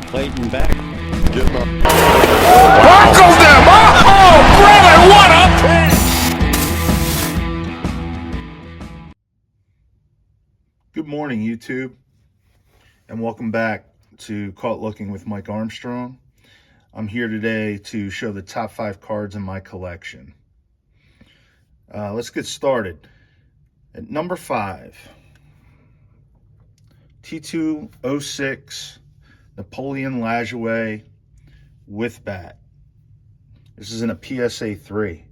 Clayton back. Broncos them! Oh, brother, what a pick! Good morning, YouTube, and welcome back to Caught Looking with Mike Armstrong. I'm here today to show the top 5 cards in my collection. Let's get started. At number 5, T206 Napoleon Lajoie with bat. This is in a PSA 3.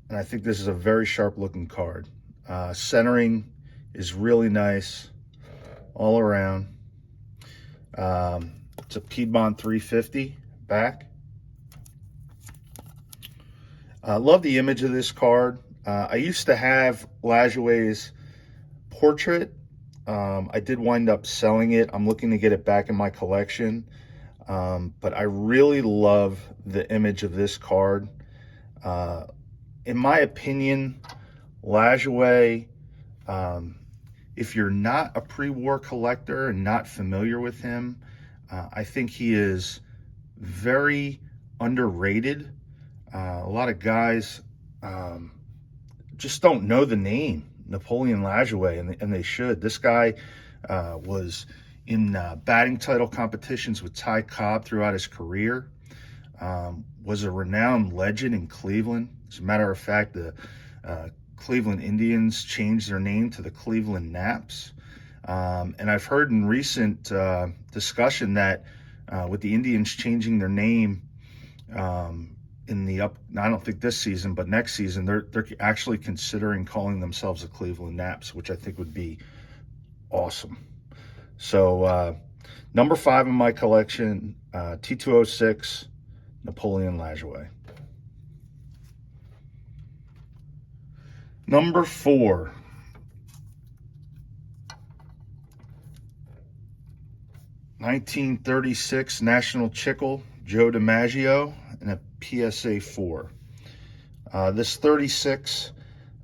And I think this is a very sharp looking card. Centering is really nice all around. It's a Piedmont 350 back. I love the image of this card. I used to have Lajoie's portrait. I did wind up selling it. I'm looking to get it back in my collection. But I really love the image of this card. In my opinion, Lajoie, if you're not a pre-war collector and not familiar with him, I think he is very underrated. A lot of guys just don't know the name Napoleon Lajoie, and they should. This guy was in batting title competitions with Ty Cobb throughout his career, was a renowned legend in Cleveland. As a matter of fact, the Cleveland Indians changed their name to the Cleveland Naps. And I've heard in recent discussion that with the Indians changing their name I don't think this season, but next season, they're actually considering calling themselves the Cleveland Naps, which I think would be awesome. So number 5 in my collection, T206 Napoleon Lajoie. Number 4, (1936) National Chickle Joe DiMaggio in a PSA 4. This 36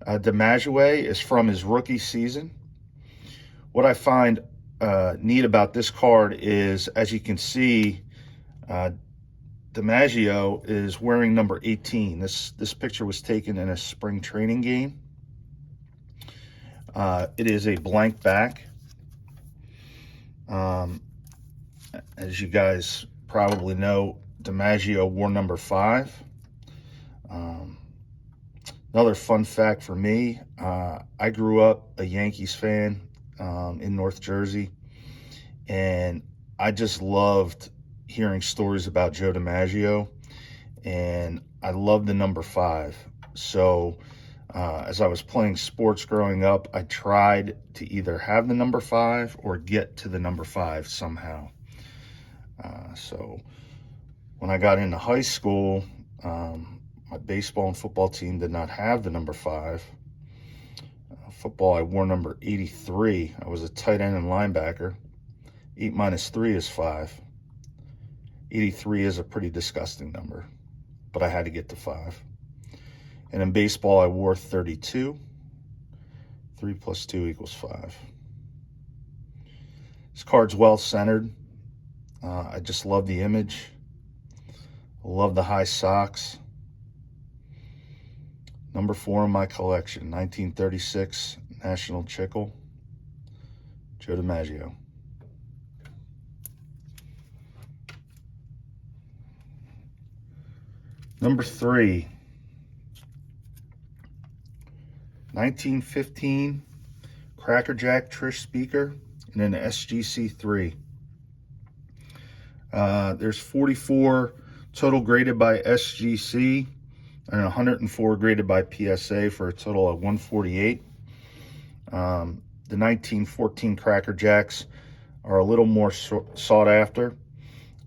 DiMaggio is from his rookie season. What I find neat about this card is, as you can see, DiMaggio is wearing number 18. This picture was taken in a spring training game. It is a blank back. As you guys probably know, DiMaggio wore number 5. Another fun fact for me, I grew up a Yankees fan in North Jersey, and I just loved hearing stories about Joe DiMaggio, and I loved the number 5. So as I was playing sports growing up, I tried to either have the number 5 or get to the number 5 somehow. So when I got into high school, my baseball and football team did not have the number 5. Football, I wore number 83. I was a tight end and linebacker. 8 minus 3 is 5. 83 is a pretty disgusting number, but I had to get to 5. And in baseball, I wore 32. 3 plus 2 equals 5. This card's well centered. I just love the image. I love the high socks. Number 4 in my collection, 1936 National Chickle Joe DiMaggio. Number 3, 1915 Cracker Jack Trish Speaker in an SGC 3. There's 44 total graded by SGC and 104 graded by PSA for a total of 148. The 1914 Cracker Jacks are a little more sought after,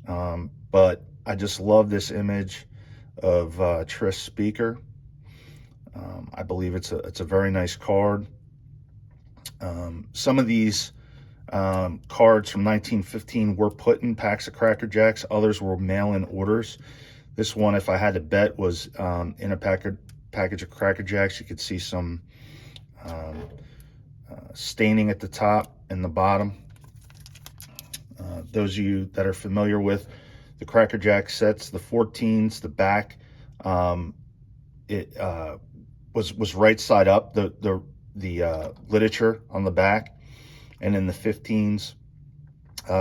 but I just love this image of Trish Speaker. I believe it's a very nice card. Some of these cards from 1915 were put in packs of Cracker Jacks. Others were mail-in orders. This one, if I had to bet, was in a package of Cracker Jacks. You could see some staining at the top and the bottom. Those of you that are familiar with the Cracker Jack sets, the 14s, the back, it was right side up, the literature on the back, and in the 15s,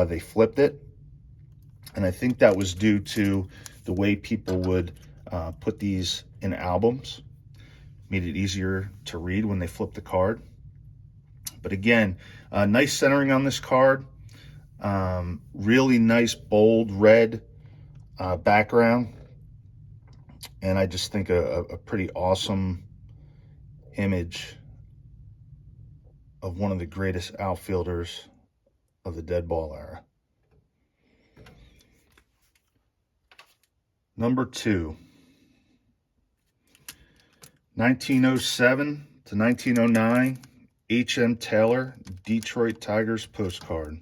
they flipped it, and I think that was due to the way people would put these in albums. Made it easier to read when they flipped the card. But again, nice centering on this card. Really nice bold red background, and I just think a pretty awesome image of one of the greatest outfielders of the dead ball era. Number 2, 1907 to 1909, H.M. Taylor, Detroit Tigers postcard.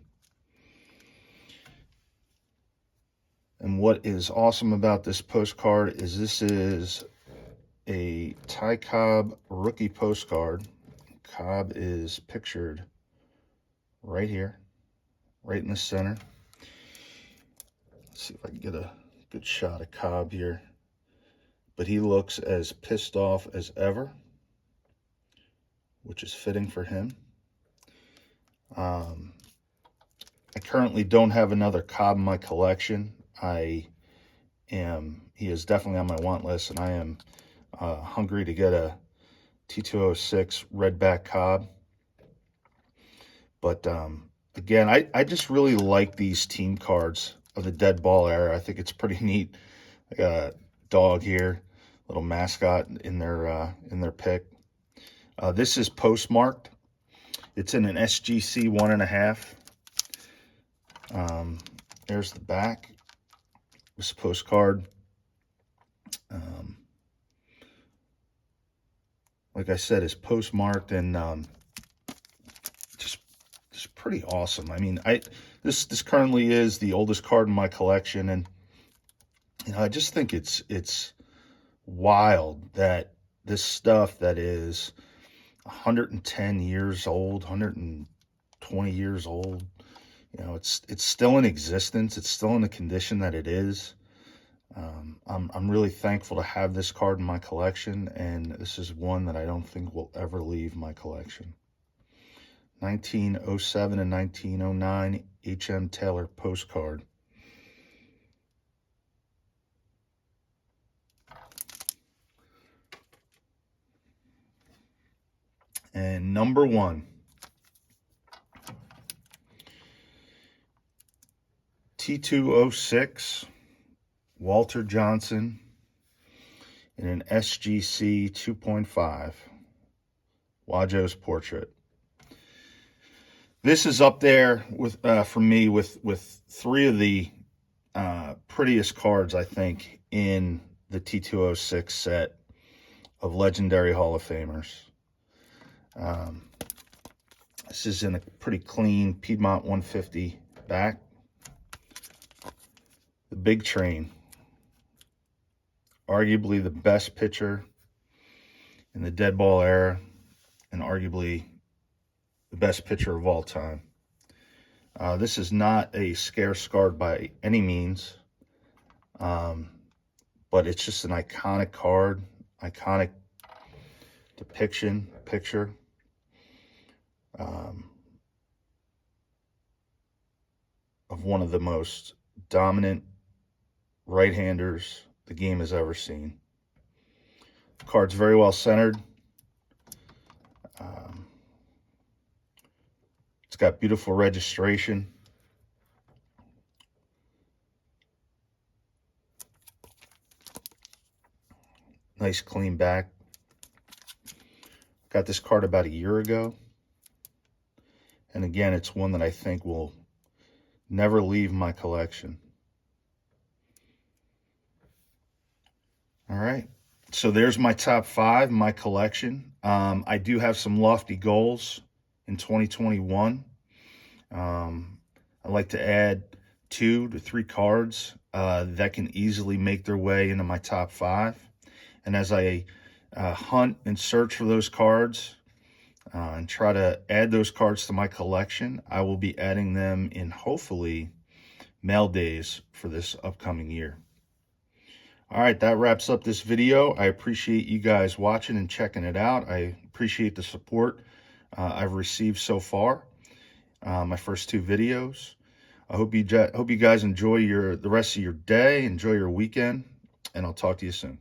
And what is awesome about this postcard is this is a Ty Cobb rookie postcard. Cobb is pictured right here, right in the center. Let's see if I can get a good shot of Cobb here. But he looks as pissed off as ever, which is fitting for him. I currently don't have another Cobb in my collection. He is definitely on my want list, and I am hungry to get a T206 Redback Cobb. But again, I just really like these team cards of the dead ball era. I think it's pretty neat. I got a dog here, little mascot in their pick. This is postmarked. It's in an SGC 1.5. There's the back. This postcard. Like I said, is postmarked and just pretty awesome. I mean, this currently is the oldest card in my collection, and I just think it's wild that this stuff that is 110 years old, 120 years old, it's still in existence. It's still in the condition that it is. I'm really thankful to have this card in my collection, and this is one that I don't think will ever leave my collection. 1907 and 1909 H.M. Taylor postcard. And number 1, T206 Walter Johnson in an SGC 2.5, Wajo's portrait. This is up there with for me with 3 of the prettiest cards, I think, in the T206 set of legendary Hall of Famers. This is in a pretty clean Piedmont 150 back. The Big Train, arguably the best pitcher in the dead ball era, and arguably the best pitcher of all time. This is not a scarce card by any means, but it's just an iconic card, iconic picture. Of one of the most dominant right-handers the game has ever seen. The card's very well centered. It's got beautiful registration. Nice clean back. Got this card about a year ago. And again, it's one that I think will never leave my collection. All right. So there's my top 5, my collection. I do have some lofty goals in 2021. I'd like to add 2 to 3 cards that can easily make their way into my top 5. And as I hunt and search for those cards and try to add those cards to my collection, I will be adding them in hopefully mail days for this upcoming year. All right, that wraps up this video. I appreciate you guys watching and checking it out. I appreciate the support I've received so far. My first 2 videos. I hope you guys enjoy the rest of your day, enjoy your weekend, and I'll talk to you soon.